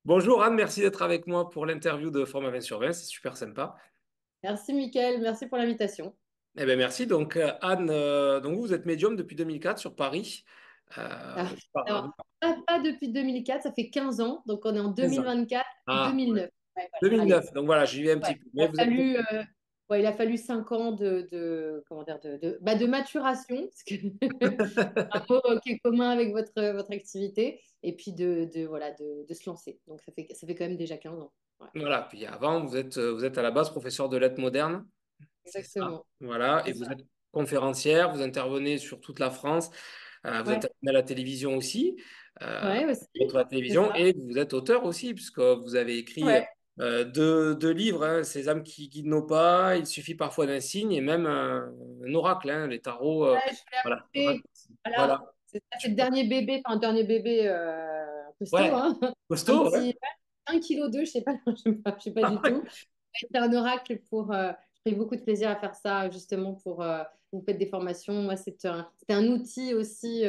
Bonjour Anne, merci d'être avec moi pour l'interview de Format 20 sur 20, c'est super sympa. Merci Mickaël, merci pour l'invitation. Eh bien merci. Donc Anne, donc vous êtes médium depuis 2004 sur Paris. Ah, Auparavant, alors, pas depuis 2004, ça fait 15 ans, donc on est en 15 ans. 2024, Ah, ouais. 2009. Ouais, voilà, allez. 2009. Donc voilà, j'y vais un Ouais. petit peu. Mais vous êtes... Il a fallu 5 ans comment dire, de maturation, parce que un mot qui est commun avec votre activité, et puis voilà, de se lancer. Donc ça fait quand même déjà 15 ans. Ouais, Voilà. Puis avant, vous êtes à la base professeur de lettres modernes. C'est ça. exactement. Voilà. Et C'est vous ça. êtes conférencière, vous intervenez sur toute la France. Vous Ouais, intervenez à la télévision aussi, ouais, aussi. votre C'est télévision, ça. et vous êtes auteur aussi, puisque vous avez écrit Ouais. deux livres, hein, Ces âmes qui guident nos pas, Il suffit parfois d'un signe, et même un oracle, hein, les tarots. Ouais, je Voilà. voulais ajouter, voilà, Voilà. c'est ça, c'est le dernier bébé, enfin, dernier bébé costaud, Ouais. hein. Un Costaud, ouais. petit 1,2 kg, je sais pas, je sais pas du tout. C'est un oracle j'ai pris beaucoup de plaisir à faire ça, justement, vous faites des formations. Moi, c'est un outil aussi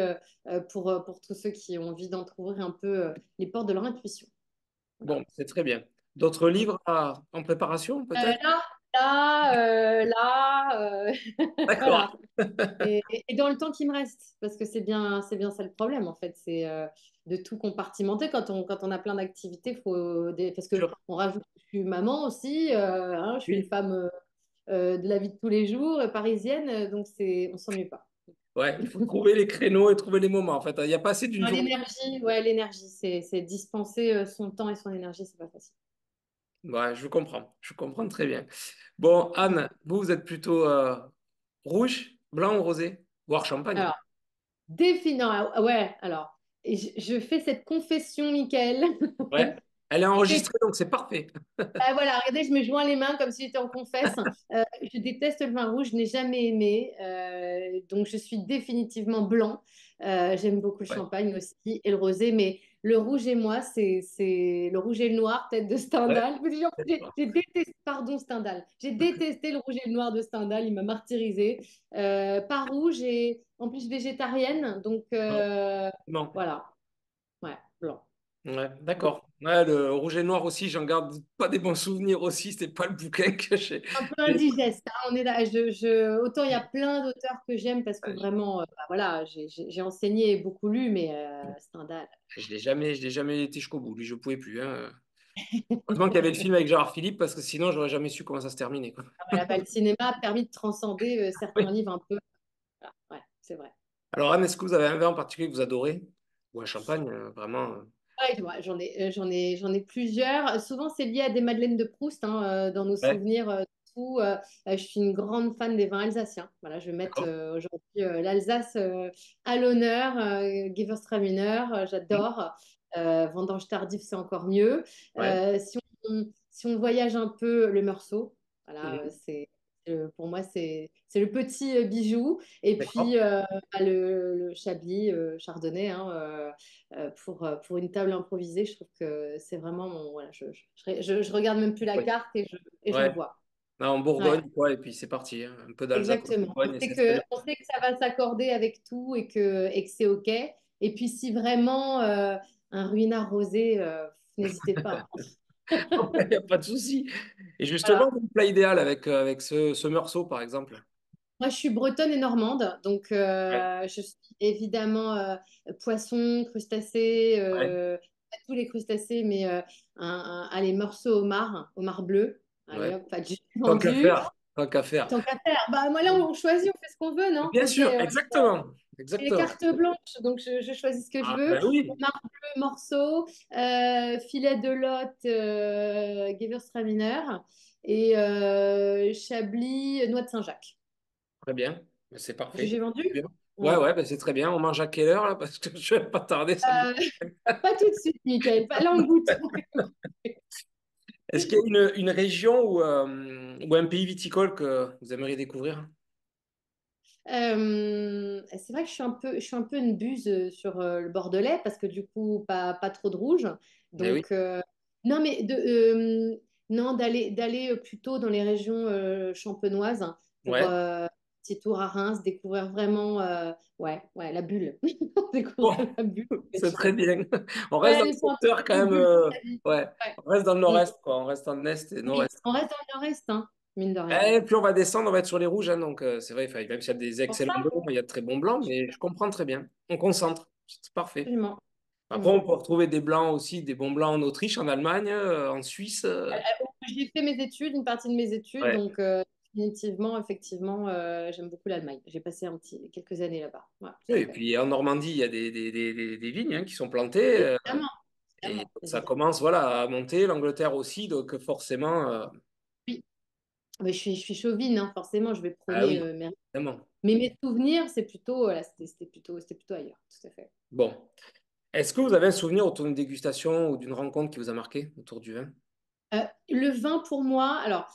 pour tous ceux qui ont envie d'entrouvrir un peu les portes de leur intuition. Bon, Voilà. c'est très bien. D'autres livres en préparation, peut-être? Là, là, D'accord. voilà. Et dans le temps qui me reste, parce que c'est bien ça le problème en fait, c'est de tout compartimenter quand on a plein d'activités, parce que Sûr. on rajoute, je suis maman aussi, hein, je suis une Oui. femme de la vie de tous les jours, parisienne, donc on s'ennuie pas. Ouais, il faut trouver les créneaux et trouver les moments. En fait, il n'y a pas assez d'une Non, journée. l'énergie, ouais, l'énergie, c'est dispenser son temps et son énergie, c'est pas facile. Ouais, je comprends. Je comprends très bien. Bon, Anne, vous êtes plutôt rouge, blanc ou rosé? Voire champagne. Alors, non, ouais, alors, et je fais cette confession, Michael. Ouais. Elle est enregistrée, donc c'est parfait. Voilà, regardez, je me joins les mains comme si j'étais en confesse. Je déteste le vin rouge, je n'ai jamais aimé. Donc, je suis définitivement blanc. J'aime beaucoup le Ouais. champagne aussi et le rosé, mais le rouge et moi, c'est le rouge et le noir, peut-être de Ouais. Stendhal. J'ai détesté, pardon, Stendhal. J'ai détesté le rouge et le noir de Stendhal, il m'a martyrisé. Pas rouge et en plus végétarienne, donc Non. Non. voilà, ouais, blanc. Ouais, d'accord. Ouais, le rouge et noir aussi, j'en garde pas des bons souvenirs aussi. C'était pas le bouquin que j'ai. Un peu indigeste, hein, on est là. Autant il y a plein d'auteurs que j'aime parce que vraiment, bah, voilà, j'ai enseigné et beaucoup lu, mais Stendhal. Je l'ai jamais été jusqu'au bout. Lui, je pouvais plus, hein. Heureusement qu'il y avait le film avec Gérard Philippe parce que sinon, j'aurais jamais su comment ça se terminait, quoi. Ah, voilà, bah, le cinéma a permis de transcender certains Oui. livres un peu. Voilà, ouais, c'est vrai. Alors, Anne, est-ce que vous avez un vin en particulier que vous adorez? Ou un champagne, vraiment. Ouais, ouais, j'en ai plusieurs. Souvent, c'est lié à des Madeleines de Proust, hein, dans nos Ouais, souvenirs. Tout. Je suis une grande fan des vins alsaciens. Voilà, je vais mettre d'accord. aujourd'hui l'Alsace à l'honneur. Gewürztraminer, Mhm. j'adore. Vendange tardive, c'est encore mieux. Ouais. Si on voyage un peu, le Meursault, voilà, Mhm. pour moi, c'est le petit bijou. Et D'accord. puis, bah, le Chablis, Chardonnay, hein, pour une table improvisée, je trouve que c'est vraiment voilà, je regarde même plus la Ouais. carte et Ouais. j'envoie. Non, en Ouais, Bourgogne, quoi, et puis c'est parti, hein. Un peu d'Alsace en exactement. On Bourgogne, et sait c'est très que, bien. on sait que ça va s'accorder avec tout et que c'est OK. Et puis, si vraiment un ruinard rosé, n'hésitez pas, hein. Il n'y a pas de souci. Et justement, Voilà. mon plat idéal avec ce meursault, par exemple. Moi, je suis bretonne et normande, donc Ouais. je suis évidemment poisson, crustacés, Ouais. pas tous les crustacés, mais allez, morceaux homard bleu. Allez, Ouais. hop, pas de jus Tant qu'à vendu. faire. Tant qu'à faire. Tant qu'à faire. Bah, moi, là, on choisit, on fait ce qu'on veut, non? Bien sûr, exactement. J'ai les Exactement. cartes blanches, donc je choisis ce que je Ah, veux. ben oui. Homard bleu, morceau, filet de lot, Gewürztraminer et Chablis, noix de Saint-Jacques. Très bien. Ben, c'est parfait. J'ai Très vendu? bien. Ouais, Voilà. ouais, ben c'est très bien. On mange à quelle heure, là? Parce que je vais pas tarder, ça me... Euh, Pas tout de suite, Mickaël. Là, on goûte. Est-ce qu'il y a une région ou un pays viticole que vous aimeriez découvrir? C'est vrai que je suis un peu une buse sur le bordelais parce que du coup, pas trop de rouge. Eh oui. Donc, non, mais non, d'aller plutôt dans les régions champenoises pour Ouais. petit tour à Reims, découvrir vraiment ouais, ouais, la bulle. Bon, Découvrir la bulle. c'est très bien. On reste Ouais, dans il le faut un secteur quand peu de même. bulle dans sa vie. Ouais, Ouais. on reste dans le Mm. nord-est, quoi. On reste en est et Oui, nord-est. on reste dans le nord-est, hein, mine de rien. Et plus on va descendre, on va être sur les rouges, hein, donc c'est vrai, enfin, même s'il y a des Pour ça, excellents blancs, il y a de très bons blancs, mais je comprends très bien. On concentre, c'est parfait. absolument. Après, Absolument. on peut retrouver des blancs aussi, des bons blancs en Autriche, en Allemagne, en Suisse. J'ai fait mes études, une partie de mes études, Ouais. donc définitivement, effectivement, j'aime beaucoup l'Allemagne. J'ai passé quelques années là-bas. Ouais, tout Oui, à et fait. puis en Normandie, il y a des vignes hein, qui sont plantées. Évidemment, Et évidemment, ça évidemment. commence voilà, à monter, l'Angleterre aussi, donc forcément. Oui, mais je suis chauvine, hein, forcément, je vais Ah prôner oui, vraiment. mais mes souvenirs, c'est plutôt, voilà, c'était plutôt ailleurs, tout à fait. Bon. Est-ce que vous avez un souvenir autour d'une dégustation ou d'une rencontre qui vous a marqué autour du vin? Le vin pour moi, alors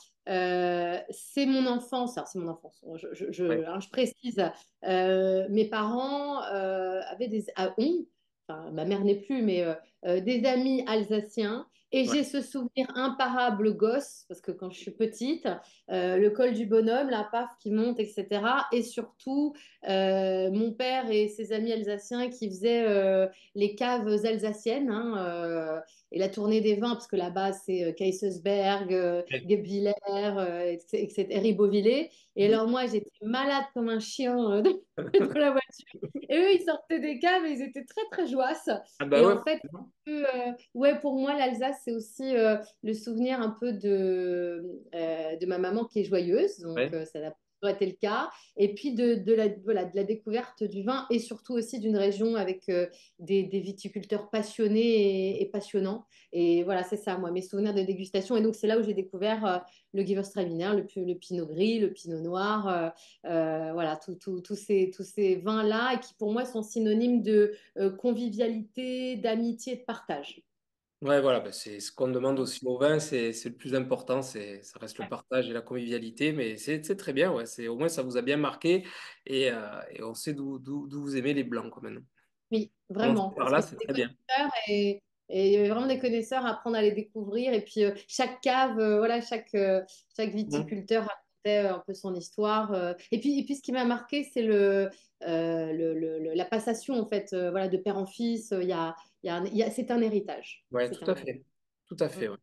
c'est mon enfance, alors c'est mon enfance, Ouais. je précise, mes parents avaient ont, enfin ma mère n'est plus, mais des amis alsaciens, et Ouais. j'ai ce souvenir imparable gosse, parce que quand je suis petite, le col du bonhomme, la paf qui monte, etc. Et surtout, mon père et ses amis alsaciens qui faisaient les caves alsaciennes, hein, et la tournée des vins, parce que là-bas, c'est Kaysersberg, Ouais. Guebwiller, etc., Ribeauvillé. Et alors, moi, j'étais malade comme un chien dans la voiture. Et eux, ils sortaient des caves et ils étaient très, très joasses. Ah bah Et ouais. en fait, ouais, pour moi, l'Alsace, c'est aussi le souvenir un peu de ma maman qui est joyeuse. Donc, Ouais. ça n'a pas toujours été le cas. Et puis, voilà, de la découverte du vin et surtout aussi d'une région avec des viticulteurs passionnés et passionnants. Et voilà, c'est ça, moi, mes souvenirs de dégustation. Et donc, c'est là où j'ai découvert le Gewürztraminer, le Pinot Gris, le Pinot Noir, voilà, tous ces vins-là, et qui pour moi sont synonymes de convivialité, d'amitié et de partage. Ouais, voilà, bah, c'est ce qu'on demande aussi au vin, c'est le plus important, ça reste le Ouais. partage et la convivialité, mais c'est très bien, ouais, au moins ça vous a bien marqué et on sait d'où vous aimez les blancs, quand même. Oui, Donc, vraiment, par parce là, que c'est c'est des très bien. connaisseurs et il y avait vraiment des connaisseurs à apprendre à les découvrir. Et puis, chaque cave, voilà, chaque Mhm. viticulteur racontait un peu son histoire. Et puis, ce qui m'a marqué, c'est la passation, en fait, voilà, de père en fils. C'est un héritage. Ouais, C'est tout un à héritage. fait. Tout à fait, ouais.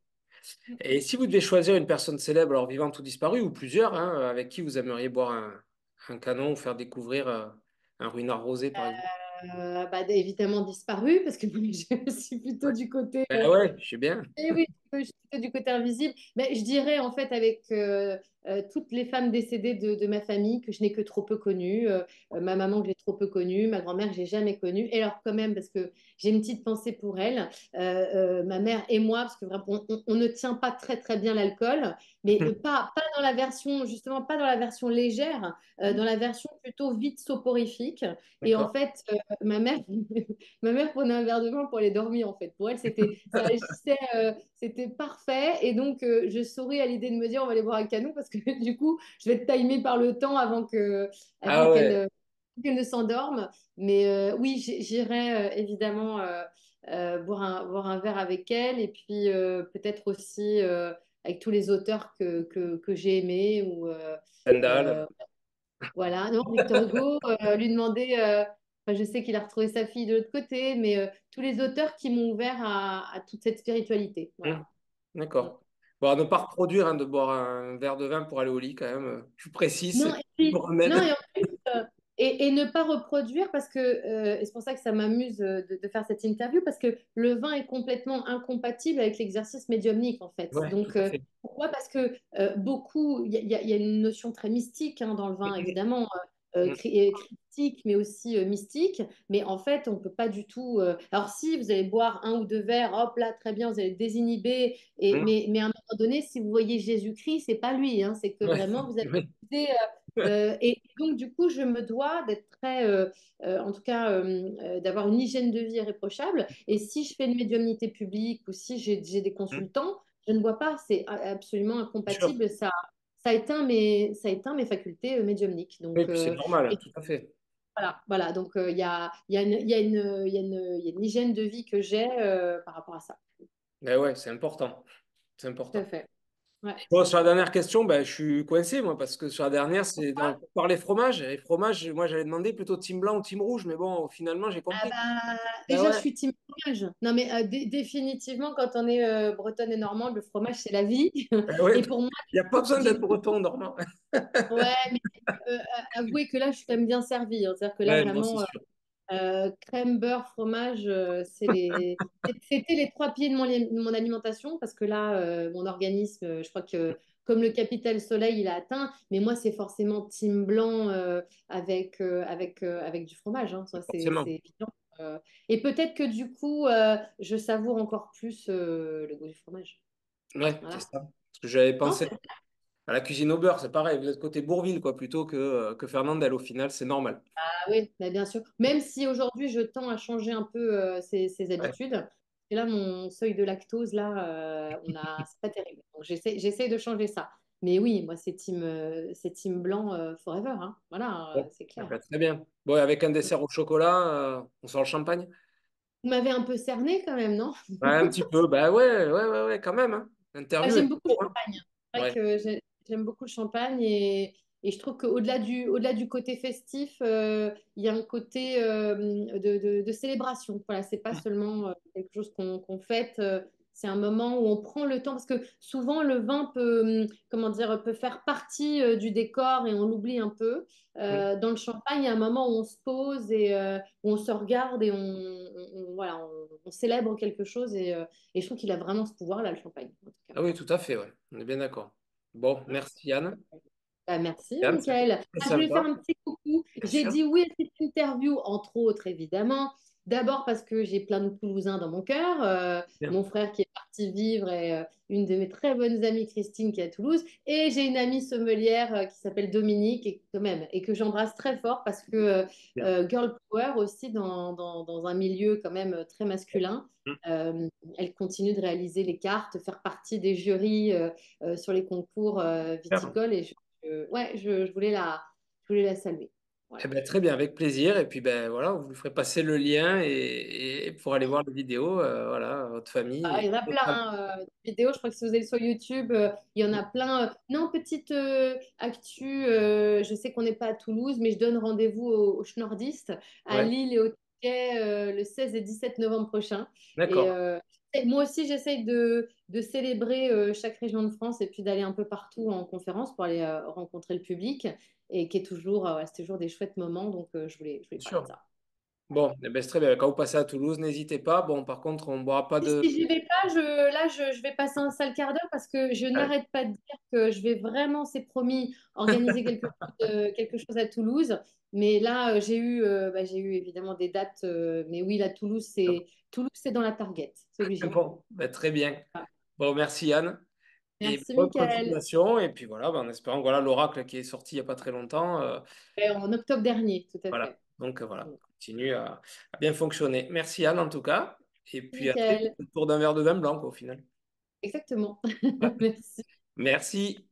Et si vous devez choisir une personne célèbre, alors vivante ou disparue, ou plusieurs, hein, avec qui vous aimeriez boire un canon ou faire découvrir un ruinard rosé, par exemple? Bah, évidemment disparu, parce que moi, je suis plutôt Ouais. du côté Ben ouais, je sais bien. eh oui, je suis plutôt du côté invisible. Mais je dirais, en fait, avec toutes les femmes décédées de ma famille que je n'ai que trop peu connues, ma maman que j'ai trop peu connue, ma grand-mère que j'ai jamais connue, et alors quand même, parce que j'ai une petite pensée pour elle, ma mère et moi, parce que vraiment, on ne tient pas très très bien l'alcool, mais pas dans la version, justement, pas dans la version légère, dans la version plutôt vite soporifique. Et en D'accord. fait, ma mère, ma mère prenait un verre de vin pour aller dormir, en fait. Pour elle, ça agissait, c'était parfait. Et donc, je souris à l'idée de me dire, on va aller boire un canon parce que du coup, je vais être timée par le temps avant Ah qu'elle ouais. qu'elle ne s'endorme. Mais oui, j'irai évidemment boire un verre avec elle. Et puis, peut-être aussi avec tous les auteurs que j'ai aimés. Stendhal. Euh, voilà, non, Victor Hugo, lui demander, enfin, je sais qu'il a retrouvé sa fille de l'autre côté, mais tous les auteurs qui m'ont ouvert à toute cette spiritualité. Hmm. Voilà. Mm. D'accord. Bon, à ne pas reproduire hein, de boire un verre de vin pour aller au lit, quand même. Je vous précise, Non, c'est et un puis, non, et remède. en plus, et ne pas reproduire parce que, et c'est pour ça que ça m'amuse de faire cette interview, parce que le vin est complètement incompatible avec l'exercice médiumnique, en fait. Ouais, tout Donc, à fait. pourquoi? Parce que beaucoup, il y a une notion très mystique hein, dans le vin, évidemment, Hmm. cryptique, mais aussi mystique. Mais en fait, on ne peut pas du tout. Alors, si vous allez boire un ou deux verres, hop là, très bien, vous allez désinhiber. Hmm. Mais à un moment donné, si vous voyez Jésus-Christ, c'est pas lui, hein, c'est que Ouais. vraiment, vous avez Oui. et donc, du coup, je me dois d'être très, en tout cas, d'avoir une hygiène de vie irréprochable. Et si je fais une médiumnité publique ou si j'ai des Hmm. consultants, je ne vois pas, c'est absolument Bien sûr. incompatible. Ça éteint mes facultés médiumniques. Oui, Donc, puis c'est normal, et tout à fait. voilà. Donc, il y a une hygiène de vie que j'ai par rapport à ça. Mais ouais, c'est important. C'est Tout à important. fait. Ouais. Bon, sur la dernière question, ben, je suis coincé, moi, parce que sur la dernière, c'est par les fromages. Les fromages, moi, j'allais demander plutôt team blanc ou team rouge, mais bon, finalement, j'ai Ah compris. bah, Ben déjà, je ouais, suis team fromage. Non, mais définitivement, quand on est bretonne et normande, le fromage, c'est la vie. ben ouais, Et pour moi, il n'y a pas besoin j'ai d'être breton, normand. ouais, mais avouez que là, je suis quand même bien servie, hein. C'est-à-dire que là, Ouais, non, c'est vraiment, sûr. crème, beurre, fromage, c'était les trois pieds de mon alimentation parce que là, mon organisme, je crois que comme le capital soleil, il a atteint, mais moi, c'est forcément team blanc avec du fromage, hein. Ça, Forcément. c'est évident. Euh, et peut-être que du coup, je savoure encore plus le goût du fromage. Ouais, c'est Voilà. ça. Parce que j'avais Non, pensé à la cuisine au beurre, c'est pareil, vous êtes côté Bourville, quoi, plutôt que Fernandel, au final, c'est normal. ah oui, bah, bien sûr. Même si aujourd'hui, je tends à changer un peu ces Ouais. habitudes. Et là, mon seuil de lactose, là, c'est pas terrible. Donc, j'essaie de changer ça. Mais oui, moi, c'est team blanc forever, hein. Voilà, Bon, c'est ah clair. ben, très bien. Bon, et avec un dessert au chocolat, on sort le champagne? Vous m'avez un peu cerné quand même, non? Ouais, un petit peu. Bah ouais, quand même, hein. Ah, L'interview est j'aime beaucoup le pro, hein. champagne. C'est vrai Ouais, que j'aime beaucoup le champagne et je trouve au-delà du côté festif, il y a un côté de célébration. Voilà, c'est pas seulement quelque chose qu'on fête, c'est un moment où on prend le temps parce que souvent le vin peut, comment dire, peut faire partie du décor et on l'oublie un peu. oui. Dans le champagne, il y a un moment où on se pose et où on se regarde et voilà, on célèbre quelque chose et je trouve qu'il a vraiment ce pouvoir-là, le champagne, en tout cas. Ah oui, tout à fait, ouais. On est bien d'accord. Bon, merci Yann. Bah, merci, Yann, c'était Michael. très Ah, je voulais faire sympa, un petit coucou. bien J'ai sûr. dit oui à cette interview, entre autres, évidemment. D'abord parce que j'ai plein de Toulousains dans mon cœur. Bien. Mon frère qui est parti vivre et une de mes très bonnes amies, Christine, qui est à Toulouse. Et j'ai une amie sommelière qui s'appelle Dominique et, quand même, et que j'embrasse très fort parce que Bien. Girl Power aussi dans un milieu quand même très masculin. Mm. Elle continue de réaliser les cartes, faire partie des jurys sur les concours Super. viticoles et ouais, je voulais la saluer. Eh Voilà. ben, très bien, avec plaisir. Et puis, ben, voilà, vous lui ferez passer le lien et pour aller voir les vidéos, voilà, votre famille. Ah, il y en a plein, hein, de vidéos. Je crois que si vous allez sur YouTube, il y en a plein. Non, petite actu, je sais qu'on n'est pas à Toulouse, mais je donne rendez-vous aux Schnorristes à Ouais, Lille et au Touquet le 16 et 17 novembre prochain. Et d'accord. moi aussi, j'essaye de célébrer chaque région de France et puis d'aller un peu partout en conférence pour aller rencontrer le public et qui est toujours, ouais, c'est toujours des chouettes moments. Donc, je voulais Bien parler de sûr. ça. Bon, eh ben, c'est très bien. Quand vous passez à Toulouse, n'hésitez pas. Bon, par contre, on ne boira pas Si de. j'y vais pas, je vais passer un sale quart d'heure parce que je Ouais, n'arrête pas de dire que je vais vraiment, c'est promis, organiser quelque chose à Toulouse. Mais là, j'ai eu évidemment des dates. Mais oui, là, Toulouse, c'est dans la target. C'est obligé. bon, ben, très bien. Voilà. Bon, merci Yann. Et Merci, bonne Mickaël. continuation. Et puis voilà, ben, en espérant que voilà, l'oracle qui est sorti il n'y a pas très longtemps, Et en octobre dernier, tout à voilà. fait. Donc voilà, continue à bien fonctionner. Merci Yann en tout cas. Et puis à très vite, Mickaël. autour d'un verre de vin blanc quoi, au final. Exactement. Ouais. Merci. Merci.